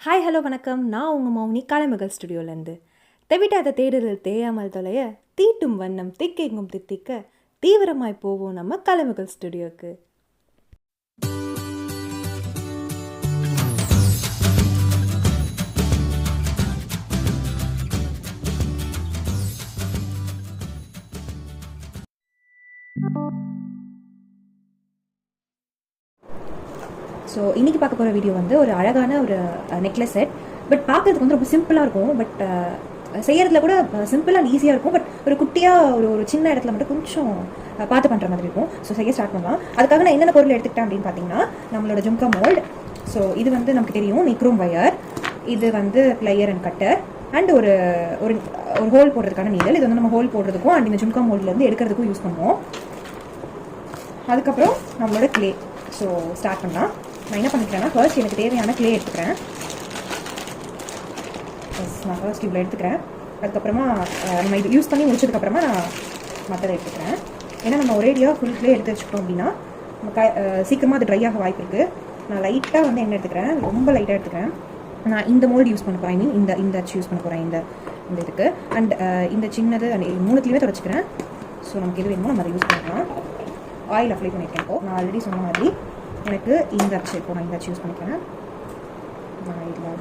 Hi hello வணக்கம். நான் உங்கள் மௌனி காலைமகள் ஸ்டுடியோலேருந்து. தெவிட்டாத தேடலில் தேயாமல் தொலைய தீட்டும் வண்ணம் திக்கெங்கும் தித்திக்க தீவிரமாய் போவோம் நம்ம காலைமகள் ஸ்டுடியோக்கு. ஸோ இன்றைக்கி பார்க்க போகிற வீடியோ வந்து ஒரு அழகான ஒரு நெக்லஸ் செட். பட் பார்க்குறதுக்கு வந்து ரொம்ப சிம்பிளாக இருக்கும். பட் செய்யறதுல கூட சிம்பிள் அண்ட் ஈஸியாக இருக்கும். பட் ஒரு குட்டியாக ஒரு சின்ன இடத்துல மட்டும் கொஞ்சம் பார்த்து பண்ணுற மாதிரி இருக்கும். ஸோ செய்ய ஸ்டார்ட் பண்ணலாம். அதுக்காக நான் என்னென்ன பொருள் எடுத்துக்கிட்டேன் அப்படின்னு பார்த்தீங்கன்னா, நம்மளோட ஜும்கா மோல்டு. ஸோ இது வந்து நமக்கு தெரியும், நிக்ரோம் வயர். இது வந்து பிளையர் அண்ட் கட்டர் அண்ட் ஒரு ஒரு ஹோல் போடுறதுக்கான நீடல். இது வந்து நம்ம ஹோல் போடுறதுக்கும் அண்ட் இந்த ஜும்கா மோல்ட்லேருந்து எடுக்கிறதுக்கும் யூஸ் பண்ணுவோம். அதுக்கப்புறம் நம்மளோட கிளே. ஸோ ஸ்டார்ட் பண்ணலாம். நான் என்ன பண்ணிக்கிறேன்னா, ஃபர்ஸ்ட் எனக்கு தேவையான கிளே எடுத்துக்கிறேன். நான் ஃபர்ஸ்ட் இவ்வளோ எடுத்துக்கிறேன். அதுக்கப்புறமா நம்ம இது யூஸ் பண்ணி முடிச்சதுக்கப்புறமா நான் மற்றதை எடுத்துக்கிறேன். ஏன்னா நம்ம ஒரேடியாக ஃபுல் கிளே எடுத்து வச்சுக்கிட்டோம் அப்படின்னா நம்ம சீக்கிரமாக அது ட்ரை ஆக வாய்ப்பு இருக்குது. நான் லைட்டாக வந்து என்ன எடுத்துக்கிறேன், ரொம்ப லைட்டாக எடுத்துக்கிறேன். நான் இந்த மோல்டு யூஸ் பண்ண போகிறேன். ஐ மீன் இந்த அச்சு யூஸ் பண்ண போகிறேன் இந்த இதுக்கு. அண்ட் இந்த சின்னது மூணுத்துலேயுமே தொடச்சிக்கிறேன். ஸோ நமக்கு எது வேணுமோ நம்ம அதை யூஸ் பண்ணிக்கலாம். ஆயில் அப்ளை பண்ணியிருக்கேன். இப்போது நான் ஆல்ரெடி சொன்ன மாதிரி எனக்கு இந்த அச்சு, இப்போ நான் இந்த அச்சு யூஸ் பண்ணிக்கிறேன். நான் இதில்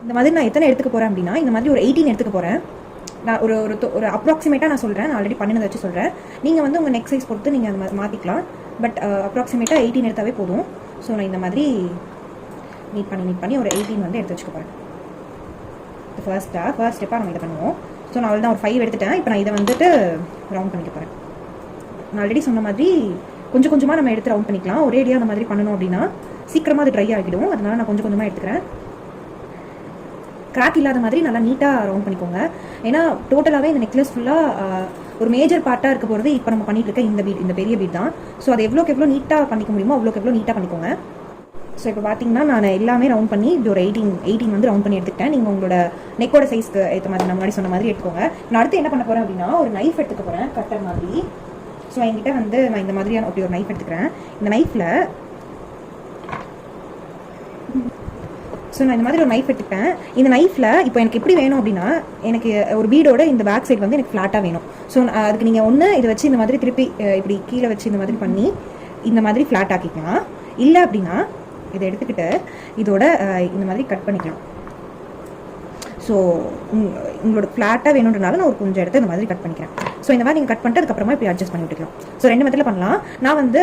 இந்த மாதிரி நான் எத்தனை எடுத்துக்க போகிறேன் அப்படின்னா, இந்த மாதிரி ஒரு 18 எடுத்துக்க போகிறேன். நான் ஒரு ஒரு அப்ராக்சிமேட்டாக நான் சொல்கிறேன். நான் ஆல்ரெடி பண்ணினதை வச்சு சொல்கிறேன். நீங்கள் வந்து உங்கள் நெக் சைஸ் பொறுத்து நீங்கள் அதை மாற்றிக்கலாம். பட் அப்ராக்சிமேட்டாக 18 எடுத்தாவே போதும். ஸோ நான் இந்த மாதிரி நீட் பண்ணி ஒரு 18 வந்து எடுத்து வச்சுக்க போகிறேன். இது ஃபர்ஸ்ட் ஸ்டெப்பாக நம்ம இதை பண்ணுவோம். ஸோ நான் அவ்வளோ தான் ஒரு 5 எடுத்துட்டேன். இப்போ நான் இதை வந்துட்டு ரவுண்ட் பண்ணிக்க போகிறேன். நான் ஆல்ரெடி சொன்ன மாதிரி கொஞ்சம் கொஞ்சமாக நம்ம எடுத்து ரவுண்ட் பண்ணிக்கலாம். ஒரேடியாக அந்த மாதிரி பண்ணணும் அப்படின்னா சீக்கிரமாக அது ட்ரை ஆகிடும். அதனால நான் கொஞ்சம் கொஞ்சமாக எடுத்துக்கிறேன். கிராக் இல்லாத மாதிரி நல்லா நீட்டாக ரவுண்ட் பண்ணிக்கோங்க. ஏன்னா டோட்டலாகவே இந்த நெக்லஸ் ஃபுல்லாக ஒரு மேஜர் பார்ட்டாக இருக்க போகிறது இப்போ நம்ம பண்ணிட்டு இருக்க இந்த பெரிய பீட் தான். ஸோ அது எவ்வளோக்கு எவ்வளோ நீட்டாக பண்ணிக்க முடியுமோ அவ்வளோக்கு எவ்வளோ நீட்டாக பண்ணிக்கோங்க. ஸோ இப்போ பார்த்தீங்கன்னா நான் எல்லாமே ரவுண்ட் பண்ணி இப்படி ஒரு 18 வந்து ரவுண்ட் பண்ணி எடுத்துக்கிட்டேன். நீங்கள் உங்களோட நெக்கோட சைஸ்க்கு ஏற்ற மாதிரி நான் முன்னாடி சொன்ன மாதிரி எடுத்துக்கோங்க. நான் அடுத்து என்ன பண்ண போகிறேன் அப்படின்னா, ஒரு நைஃப் எடுத்துக்க போகிறேன், கட்டர் மாதிரி. ஸோ என்கிட்ட வந்து நான் இந்த மாதிரியான அப்படி ஒரு நைஃப் எடுத்துக்கிறேன். இந்த நைஃப்பில் நான் இந்த மாதிரி ஒரு நைஃப் எடுத்துப்பேன். இந்த நைஃப்பில் இப்போ எனக்கு எப்படி வேணும் அப்படின்னா, எனக்கு ஒரு பீடோட இந்த பேக் சைடு வந்து எனக்கு ஃப்ளாட்டாக வேணும். ஸோ அதுக்கு நீங்கள் ஒன்று இதை வச்சு இந்த மாதிரி திருப்பி இப்படி கீழே வச்சு இந்த மாதிரி பண்ணி இந்த மாதிரி ஃப்ளாட் ஆக்கிக்கலாம். இல்லை அப்படின்னா இதை எடுத்துக்கிட்டு இதோட இந்த மாதிரி கட் பண்ணிக்கலாம். ஸோ உங்களோட ஃப்ளாட்டாக வேணுன்றனால நான் ஒரு கொஞ்சம் எடுத்து இந்த மாதிரி கட் பண்ணிக்கிறேன். ஸோ இந்த மாதிரி நீங்கள் கட் பண்ணிட்டு அதுக்கப்புறமா இப்படி அட்ஜஸ்ட் பண்ணி விட்டுக்கலாம். ஸோ 2 மெத்தடில் பண்ணலாம். நான் வந்து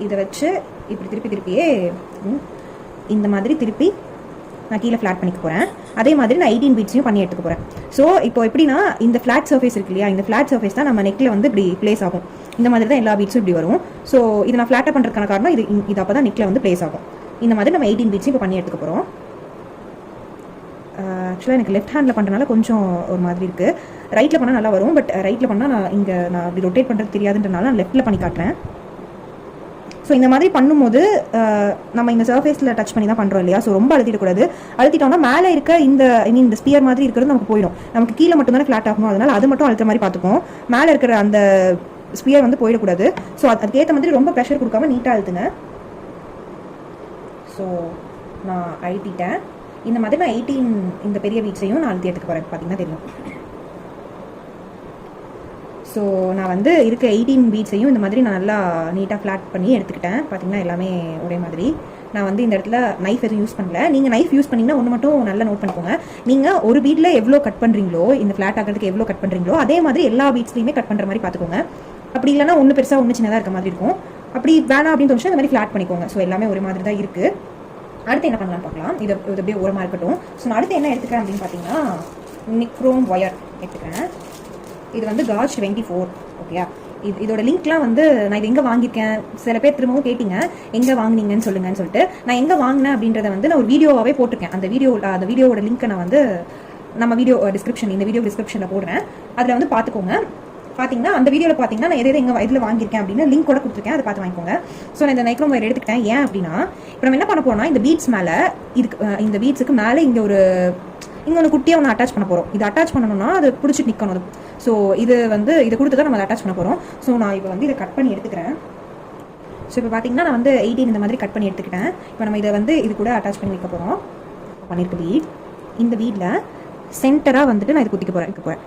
இதை வச்சு இப்படி திருப்பியே இந்த மாதிரி திருப்பி நான் கீழே ஃப்ளாட் பண்ணிக்க போகிறேன். அதே மாதிரி நான் 18 பீட்ஸையும் பண்ணி எடுத்துக்க போகிறேன். ஸோ இப்போ எப்படின்னா, இந்த ஃப்ளாட் சர்ஃபேஸ் இருக்கு இல்லையா, இந்த ஃப்ளாட் சர்ஃபேஸ் தான் நம்ம நெக்கில் வந்து இப்படி பிளேஸ் ஆகும். இந்த மாதிரி தான் எல்லா பீட்ஸும் இப்படி வரும். ஸோ இதை நான் ஃப்ளாட்டாக பண்ணுறதுக்கான காரணம் இது அப்போ தான் நெக்கில் வந்து பிளேஸ் ஆகும். இந்த மாதிரி நம்ம 18 பீட்ஸையும் இப்போ பண்ணி எடுத்துக்க போகிறோம். ஆக்சுவலாக எனக்கு லெஃப்ட் ஹேண்டில் பண்ணுறதுனால கொஞ்சம் ஒரு மாதிரி இருக்குது. ரைட்டில் பண்ணால் நல்லா வரும். பட் ரைட்டில் பண்ணால் நான் அப்படி ரொட்டேட் பண்ணுறது தெரியாதுன்றனால நான் லெஃப்ட்டில் பண்ணி காட்டுறேன். ஸோ இந்த மாதிரி பண்ணும்போது நம்ம இந்த சர்ஃபேஸில் டச் பண்ணி தான் பண்ணுறோம் இல்லையா. ஸோ ரொம்ப அழுத்திடக்கூடாது. அழுத்திட்டோம்னா மேலே இருக்க இந்த ஸ்பியர் மாதிரி இருக்கிறது நமக்கு போயிடும். நமக்கு கீழே மட்டும் தானே ஃப்ளாட் ஆகணும். அதனால் அது மட்டும் அழுத்த மாதிரி பார்த்துப்போம். மேலே இருக்கிற அந்த ஸ்பியர் வந்து போயிடக்கூடாது. ஸோ அதுக்கேற்ற மாதிரி ரொம்ப ப்ரெஷர் கொடுக்காம நீட்டாக அழுத்துங்க. ஸோ நான் அழுத்திட்டேன். இந்த மாதிரி நான் 18 இந்த பெரிய பீட்ஸையும் நான் அழுத்தி எடுத்துக்க போகிறேன். பார்த்தீங்கன்னா தெரியும். ஸோ நான் வந்து இருக்க 18 பீட்ஸையும் இந்த மாதிரி நான் நல்லா நீட்டாக ஃப்ளாட் பண்ணி எடுத்துக்கிட்டேன். பார்த்தீங்கன்னா எல்லாமே ஒரே மாதிரி. நான் வந்து இந்த இடத்துல நைஃப் எதுவும் யூஸ் பண்ணல. நீங்கள் நைஃப் யூஸ் பண்ணிங்கன்னா ஒன்று மட்டும் நல்லா நோட் பண்ணிக்கோங்க. நீங்கள் ஒரு பீட்டில் எவ்வளோ கட் பண்ணுறீங்களோ, இந்த ஃப்ளாட் ஆகிறதுக்கு எவ்வளோ கட் பண்ணுறீங்களோ அதே மாதிரி எல்லா பீட்ஸ்லையுமே கட் பண்ணுற மாதிரி பார்த்துக்கோங்க. அப்படி இல்லைனா ஒன்று பெருசாக ஒன்று சின்னதாக இருக்க மாதிரி இருக்கும். அப்படி வேணாம் அப்படின்னு தோணுச்சுன்னா இந்த மாதிரி ஃப்ளாட் பண்ணிக்கோங்க. ஸோ எல்லாமே ஒரு மாதிரி தான் இருக்குது. அடுத்து என்ன பண்ணலாம் பார்க்கலாம். இது அப்படியே ஓரமாக இருக்கட்டும். ஸோ நான் அடுத்து என்ன எடுத்துக்கிறேன் அப்படின்னு பார்த்தீங்கன்னா, நிக்ரோம் ஒயர் எடுத்துக்கிறேன். இது வந்து காஜ் 24. ஓகேயா. இதோட லிங்க்லாம் வந்து நான் இது எங்கே வாங்கியிருக்கேன், சில பேர் திரும்பவும் கேட்டிங்க எங்கே வாங்கினீங்கன்னு சொல்லுங்கன்னு சொல்லிட்டு. நான் எங்கே வாங்கினேன் அப்படின்றத வந்து நான் ஒரு வீடியோவாகவே போட்டிருக்கேன். அந்த வீடியோவோட லிங்க்கை நான் வந்து நம்ம இந்த வீடியோ டிஸ்கிரிப்ஷனில் போடுறேன். அதில் வந்து பார்த்துக்கோங்க. பார்த்தீங்கன்னா அந்த வீடியோவில் பார்த்தீங்கன்னா நான் எங்கே இதில் வாங்கியிருக்கேன் அப்படின்னு லிங்க் கூட கொடுத்துருக்கேன். அதை பார்த்து வாங்கிக்கோங்க. ஸோ நான் இந்த நைக்ரோம் ஒயர் எடுத்துக்கிட்டேன். ஏன் அப்படின்னா, இப்போ நம்ம என்ன பண்ண போகிறோம்னா, இந்த பீட்ஸ் மேலே இந்த பீட்ஸுக்கு மேலே இங்கே ஒன்று குட்டியாக ஒன்று அட்டாச் பண்ண போகிறோம். இது அட்டாச் பண்ணணும்னா அது பிடிச்சிட்டு நிற்கணும். ஸோ இதை கொடுத்து தான் நம்ம அதை அட்டாச் பண்ண போகிறோம். ஸோ நான் இப்போ வந்து இதை கட் பண்ணி எடுத்துக்கிறேன். ஸோ இப்போ பார்த்தீங்கன்னா நான் வந்து 18 இந்த மாதிரி கட் பண்ணி எடுத்துக்கிட்டேன். இப்போ நம்ம இதை வந்து இது கூட அட்டாச் பண்ணி வைக்க போகிறோம். பண்ணியிருக்க வீட். இந்த வீட்டில் சென்டராக வந்துட்டு நான் இது குத்திக்க போகிறேன்.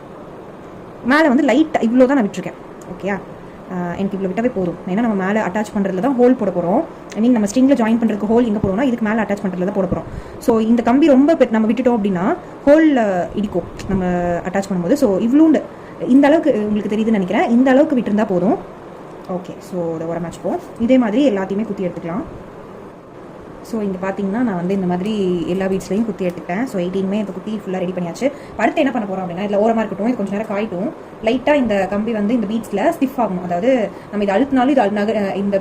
மேலே வந்து லைட்டாக இவ்வளோ தான் நான் விட்டுருக்கேன். ஓகேயா, எனக்கு இவ்வளோ விட்டாவே போதும். ஏன்னா நம்ம மேலே அட்டாச் பண்ணுறதுல தான் ஹோல் போட போகிறோம். ஐ மீன் நம்ம ஸ்ட்ரிங்கில் ஜாயின் பண்ணுறதுக்கு ஹோல் எங்கே போடுறோம்னா இதுக்கு மேலே அட்டாச் பண்ணுறதுல தான் போட போகிறோம். ஸோ இந்த கம்பி ரொம்ப நம்ம விட்டுட்டோம் அப்படின்னா ஹோலில் இடிக்கும் நம்ம அட்டாச் பண்ணும்போது. ஸோ இவ்வளோண்டு இந்த அளவுக்கு உங்களுக்கு தெரியுதுன்னு நினைக்கிறேன். இந்த அளவுக்கு விட்டுருந்தா போதும். ஓகே, ஸோ இதை உரமா வச்சுப்போம். இதே மாதிரி எல்லாத்தையுமே குத்தி எடுத்துக்கலாம். ஸோ இங்கே பார்த்தீங்கன்னா நான் வந்து இந்த மாதிரி எல்லா பீட்ஸ்லையும் குத்தி எடுத்துக்கிட்டேன். ஸோ 18மே இப்போ குத்தி ஃபுல்லாக ரெடி பண்ணியாச்சு. அடுத்து என்ன பண்ண போகிறோம் அப்படின்னா, இதில் ஓரமாக இருக்கட்டும், இது கொஞ்சம் நேரம் காயிட்டும். லைட்டாக இந்த கம்பி வந்து இந்த பீட்ஸில் ஸ்டிஃப் ஆகணும். அதாவது நம்ம இதை அழுத்தினாலும் இது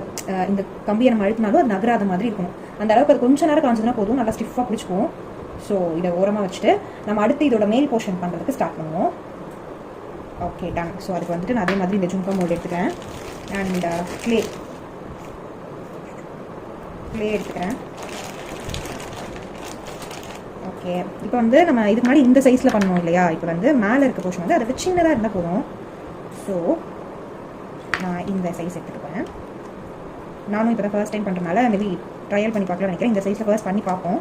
இந்த கம்பியை நம்ம அழுத்தினாலும் அது நகராத மாதிரி இருக்கணும். அந்த அளவுக்கு அது கொஞ்சம் நேரம் காய்ச்சதுனா போதும், நல்லா ஸ்டிஃபாக பிடிச்சிக்குவோம். ஸோ இதை ஓரமாக வச்சுட்டு நம்ம அடுத்து இதோட மேல் போர்ஷன் பண்ணுறதுக்கு ஸ்டார்ட் பண்ணுவோம். Okay, ton. ஸோ அதுக்கு வந்துட்டு நான் அதே மாதிரி இந்த ஜும்கா மோல்டு எடுத்துக்கிறேன். அண்ட் கிளே எடுத்துக்கிறேன். ஓகே, இப்போ வந்து நம்ம இதுக்கு முன்னாடி இந்த சைஸில் பண்ணோம் இல்லையா, இப்போ வந்து மேலே இருக்க போர்ஷன் வந்து அதை சின்னதாக இருந்தால் போதும். ஸோ நான் இந்த சைஸ் எடுத்துக்கிறேன். நானும் இப்போ தான் ஃபர்ஸ்ட் டைம் பண்ணுறதுனால மேபி ட்ரையல் பண்ணி பார்க்கலாம்னு நினைக்கிறேன். இந்த சைஸில் ஃபர்ஸ்ட் பண்ணி பார்ப்போம்.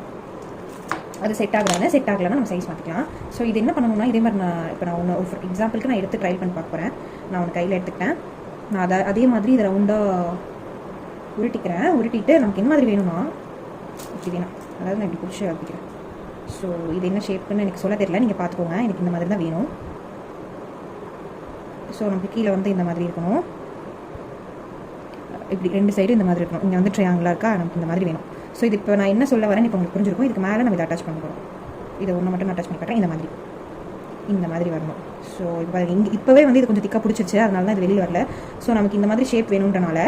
அது செட் ஆகலைன்னா நம்ம சைஸ் மாற்றிக்கலாம். ஸோ இது என்ன பண்ணணும்னா, இதே மாதிரி நான் ஒன்று ஒரு எக்ஸாம்பிளுக்கு நான் எடுத்து ட்ரையல் பண்ணி பார்க்க போகிறேன். நான் ஒன்று கையில் எடுத்துக்கிட்டேன். நான் அதே மாதிரி இதை ரவுண்டாக உருட்டிட்டு நமக்கு என்ன மாதிரி வேணும்னா இப்படி வேணும். அதாவது நான் இப்படி பிடிச்சி வைக்கிறேன். ஸோ இது என்ன ஷேப்புன்னு எனக்கு சொல்ல தெரியல, நீங்கள் பார்த்துக்கோங்க. எனக்கு இந்த மாதிரி தான் வேணும். ஸோ நமக்கு கீழே வந்து இந்த மாதிரி இருக்கணும். இப்படி 2 சைடு இந்த மாதிரி இருக்கணும். இங்கே வந்து ட்ரையாங்கிளாக இருக்கா, நமக்கு இந்த மாதிரி வேணும். ஸோ இது இப்போ நான் என்ன சொல்ல வரேன்னு இப்போ உங்களுக்கு புரிஞ்சிருக்கும். இதுக்கு மேலே நம்ம இதை அட்டாச் பண்ண போகிறோம். இதை ஒன்று மட்டும் அட்டாச் பண்ணி காட்டுறேன். இந்த மாதிரி வரணும். ஸோ இப்போ இப்போவே வந்து இது கொஞ்சம் திக்காக பிடிச்சிருச்சு, அதனால தான் இது வெளியில் வரல. ஸோ நமக்கு இந்த மாதிரி ஷேப் வேணுன்றனால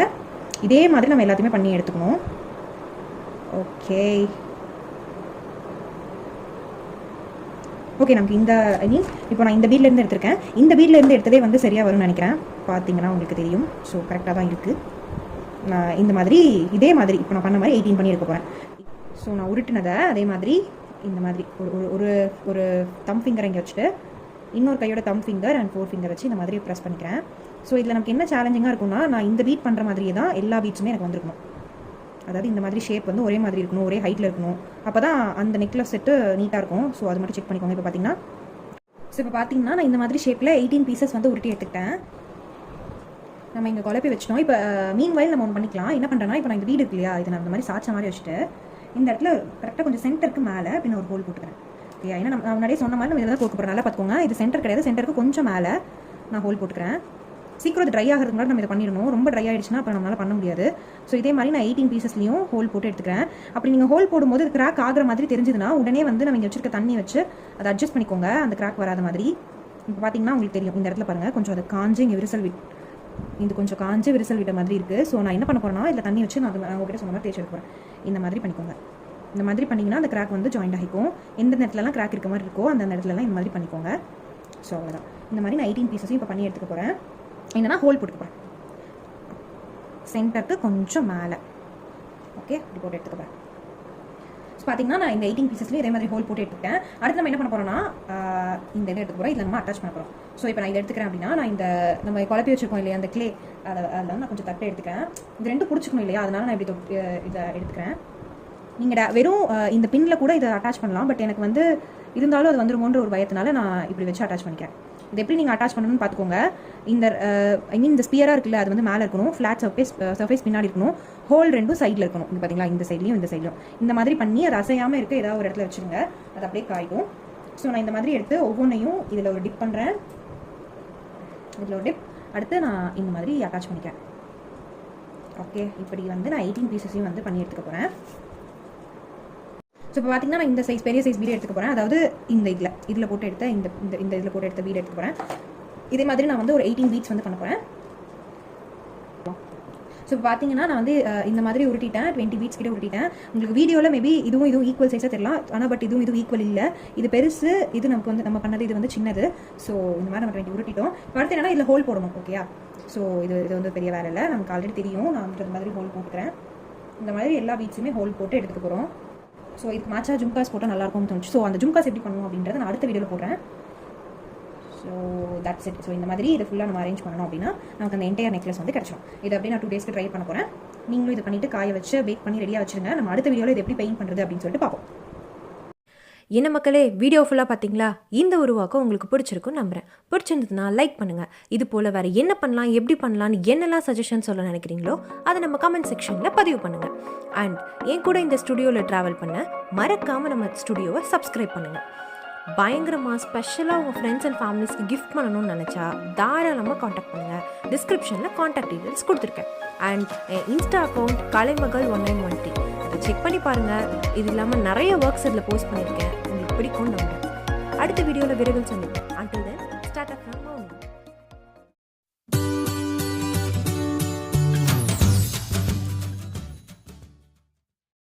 இதே மாதிரி நம்ம எல்லாத்தையுமே பண்ணி எடுத்துக்கணும். ஓகே, நமக்கு இந்த இப்போ நான் இந்த பீட்லேருந்து எடுத்திருக்கேன். இந்த பீட்லேருந்து எடுத்ததே வந்து சரியாக வரும்னு நினைக்கிறேன். பார்த்தீங்கன்னா உங்களுக்கு தெரியும். ஸோ கரெக்டாக தான் இருக்குது. நான் இந்த மாதிரி இதே மாதிரி இப்போ நான் பண்ண மாதிரி 18 பண்ணி எடுக்க போகிறேன். ஸோ நான் உருட்டினதை அதே மாதிரி இந்த மாதிரி ஒரு தம் ஃபிங்கர் இங்கே வச்சுட்டு இன்னொரு கையோட தம் ஃபிங்கர் அண்ட் 4 ஃபிங்கர் வச்சு இந்த மாதிரி ப்ரெஸ் பண்ணிக்கிறேன். ஸோ இதில் நமக்கு என்ன சேலஞ்சிங்காக இருக்கும்னா, நான் இந்த பீட் பண்ணுற மாதிரியே தான் எல்லா பீட்ஸுமே எனக்கு வந்திருக்கணும். அதாவது இந்த மாதிரி ஷேப் வந்து ஒரே மாதிரி இருக்கணும், ஒரே ஹைட்டில் இருக்கணும். அப்போ தான் அந்த நெக்லஸ் செட்டு நீட்டாக இருக்கும். ஸோ அது மட்டும் செக் பண்ணிக்கோங்க. இப்போ பார்த்தீங்கன்னா நான் இந்த மாதிரி ஷேப்பில் 18 பீசஸ் வந்து உருட்டி எடுத்துக்கிட்டேன். நம்ம இங்கே குழப்பி வச்சிட்டோம். இப்போ மீன்வைல் நம்ம ஒன்று பண்ணிக்கலாம். என்ன பண்ணுறேன்னா, இப்போ நான் இந்த வீடு இருக்கு இல்லையா, இதை நான் இந்த மாதிரி சாய்ச்ச மாதிரி வச்சுட்டு இந்த இடத்துல கரெக்டாக கொஞ்சம் சென்டருக்கு மேலே அப்படின்னு ஒரு ஹோல் போட்டுக்கிறேன். ஓகே, ஏன்னா நான் முன்னாடியே சொன்ன மாதிரி நம்ம இதில் தான் போட்டு போகிறோம். நல்லா பார்த்துக்கோங்க. இது சென்டர் கிடையாது, சென்டருக்கு கொஞ்சம் மேலே நான் ஹோல் போட்டுக்கிறேன். சீக்கிரம் இது ட்ரை ஆகிறதுக்கு முன்னாடி நம்ம இதை பண்ணிடணும். ரொம்ப ட்ரை ஆகிடுச்சுன்னா அப்புறம் நம்மளால் பண்ண முடியாது. ஸோ இதே மாதிரி நான் 18 பீசஸ்லையும் ஹோல் போட்டு எடுத்துக்கிறேன். அப்படி நீங்கள் ஹோல் போடும்போது அது கிராக் ஆகிற மாதிரி தெரிஞ்சதுன்னா உடனே வந்து நம்ம இங்கே வச்சிருக்க தண்ணி வச்சு அதை அட்ஜஸ்ட் பண்ணிக்கோங்க, அந்த கிராக் வராத மாதிரி. இப்போ பார்த்தீங்கன்னா உங்களுக்கு தெரியும், இந்த இடத்துல பாருங்கள் கொஞ்சம் அது காஞ்சு இங்கே இது கொஞ்சம் காஞ்சு விரிசல் விட்ட மாதிரி இருக்குது. ஸோ நான் என்ன பண்ண போகிறேன்னா, இதில் தண்ணி வச்சு நான் உங்ககிட்ட சொன்ன மாதிரி தேய்ச்சி எடுக்க போகிறேன். இந்த மாதிரி பண்ணிக்கோங்க. இந்த மாதிரி பண்ணிங்கன்னா அந்த கிராக் வந்து ஜாயிண்ட் ஆகிக்கும். எந்த இடத்துலலாம் கிராக் இருக்க மாதிரி இருக்கோ அந்த இடத்துலலாம் இந்த மாதிரி பண்ணிக்கோங்க. ஸோ அவ்வளோதான். இந்த மாதிரி நான் 18 பீசஸையும் இப்போ பண்ணி எடுத்துக்க போகிறேன். என்னன்னா ஹோல் போட்டுக்க போகிறேன் சென்டருக்கு கொஞ்சம் மேலே. ஓகே, இப்படி போட்டு எடுத்துக்க போகிறேன். ஸோ பார்த்தீங்கன்னா நான் இந்த 18 பீசஸ்லேயும் இதே மாதிரி ஹோல் போட்டு எடுத்துக்கிட்டேன். அடுத்து நம்ம என்ன பண்ண போகிறோம்னா, இந்த இதை எடுத்துக்க போகிறோம். இதில் நம்ம அட்டாச் பண்ண போகிறோம். ஸோ இப்போ நான் இதை எடுத்துக்கிறேன் அப்படின்னா, நான் இந்த நம்ம குழப்பி வச்சுருக்கோம் இல்லையா அந்த கிளே, அதில் நான் கொஞ்சம் தட்டை எடுத்துக்கிறேன். இது ரெண்டும் பிடிச்சிக்கணும் இல்லையா, அதனால நான் இப்படி இதை எடுத்துக்கிறேன். நீங்கள் வெறும் இந்த பின்னில் கூட இதை அட்டாச் பண்ணலாம். பட் எனக்கு வந்து இருந்தாலும் அது வந்துருமோன்ற ஒரு பயத்தினால நான் இப்படி வச்சு அட்டாச் பண்ணிக்கிறேன். இது எப்படி நீங்கள் அட்டாச் பண்ணணும்னு பார்த்துக்கோங்க. இந்த ஸ்பியராக இருக்குல்ல, அது வந்து மேலே இருக்கணும். ஃப்ளாட் சர்ஃபேஸ் பின்னாடி இருக்கணும். ஹோல் ரெண்டும் சைடில் இருக்கணும். இங்கே பார்த்தீங்களா, இந்த சைட்லையும் இந்த சைட்லையும் இந்த மாதிரி பண்ணி அது அசையாமல் இருக்க ஏதாவது ஒரு இடத்துல வச்சுருங்க. அது அப்படியே காய்க்கும். ஸோ நான் இந்த மாதிரி எடுத்து ஒவ்வொன்றையும் இதில் ஒரு டிப் பண்ணுறேன். இதில் ஒரு டிப் அடுத்து நான் இந்த மாதிரி அட்டாச் பண்ணிக்கிறேன். ஓகே, இப்படி வந்து நான் 18 பீசஸையும் வந்து பண்ணி எடுத்துக்க போகிறேன். ஸோ இப்போ பார்த்தீங்கன்னா நான் இந்த சைஸ் பெரிய சைஸ் வீடு எடுத்துக்க போகிறேன். அதாவது இந்த இதில் போட்டு எடுத்த இந்த இதில் போட்டு எடுத்த வீடு எடுத்துக்க போகிறேன். இதே மாதிரி நான் வந்து ஒரு 18 பீட்ஸ் வந்து பண்ண போகிறேன். ஸோ இப்போ பார்த்தீங்கன்னா நான் வந்து இந்த மாதிரி உருட்டிட்டேன். 20 பீட்ஸ் கிட்டே உருட்டிட்டேன். உங்களுக்கு வீடியோவில் மேபி இதுவும் ஈக்குவல் சைஸாக தெரியலாம். ஆனால் பட் இதுவும் ஈக்குவல் இல்லை. இது பெருசு, இது நமக்கு வந்து நம்ம பண்ணது இது வந்து சின்னது. ஸோ இந்த மாதிரி நம்ம 20 உருட்டிட்டோம். அடுத்து என்னன்னா இதில் ஹோல் போடணும். ஓகேயா, ஸோ இது வந்து பெரிய வேலை இல்லை, நமக்கு ஆல்ரெடி தெரியும். நான் வந்து இந்த மாதிரி ஹோல் போட்டுக்கிறேன். இந்த மாதிரி எல்லா பீட்ஸுமே ஹோல் போட்டு எடுத்துக்க போகிறோம். ஸோ இதுக்கு மேட்சாக ஜும்காஸ் போட்டால் நல்லாயிருக்கும்னு தோணுச்சு. ஸோ அந்த ஜும்காஸ் எப்படி பண்ணுவோம் அப்படின்றத நான் அடுத்த வீடியோவில் போடுறேன். So that's it. ஸோ இந்த மாதிரி இதை ஃபுல்லாக நம்ம அரேஞ்ச் பண்ணணும் அப்படின்னா நமக்கு அந்த என்டையர் நெக்லஸ் வந்து கிடச்சிடும். இதை அப்படியே நான் 2 டேஸ்க்கு ட்ரை பண்ண போகிறேன். நீங்களும் இதை பண்ணிவிட்டு காய வச்சு பேக் பண்ணி ரெடியாக வச்சுருங்க. நம்ம அடுத்த வீடியோவில் இது எப்படி பெயிண்ட் பண்ணுறது அப்படின்னு சொல்லிட்டு பார்ப்போம். என்ன மக்களே, வீடியோ ஃபுல்லாக பார்த்தீங்களா? இந்த உருவாக்கம் உங்களுக்கு பிடிச்சிருக்குன்னு நம்புகிறேன். பிடிச்சிருந்ததுன்னா லைக் பண்ணுங்கள். இது போல் வேறு என்ன பண்ணலாம், எப்படி பண்ணலான்னு என்னெல்லாம் சஜஷன் சொல்ல நினைக்கிறீங்களோ அதை நம்ம கமெண்ட் செக்ஷனில் பதிவு பண்ணுங்கள். அண்ட் என் கூட இந்த ஸ்டுடியோவில் ட்ராவல் பண்ண மறக்காமல் நம்ம ஸ்டுடியோவை சப்ஸ்கிரைப் பண்ணுங்கள். பயங்கரமாக ஸ்பெஷலாக உங்கள் ஃப்ரெண்ட்ஸ் அண்ட் ஃபேமிலிஸ்க்கு கிஃப்ட் பண்ணணும்னு நினச்சா தாராளமாக காண்டாக்ட் பண்ணுங்கள். டிஸ்கிரிப்ஷனில் காண்டாக்ட் டீட்டெயில்ஸ் கொடுத்துருக்கேன். அண்ட் என் இன்ஸ்டா அக்கௌண்ட் கலைமகள் 1913 அதை செக் பண்ணி பாருங்கள். இது இல்லாமல் நிறைய ஒர்க்ஸ் இதில் போஸ்ட் பண்ணியிருக்கேன். உங்களுக்கு பிடிக்கும்னு நம்புறேன். அடுத்த வீடியோவில் விரைவில் சந்திப்போம்.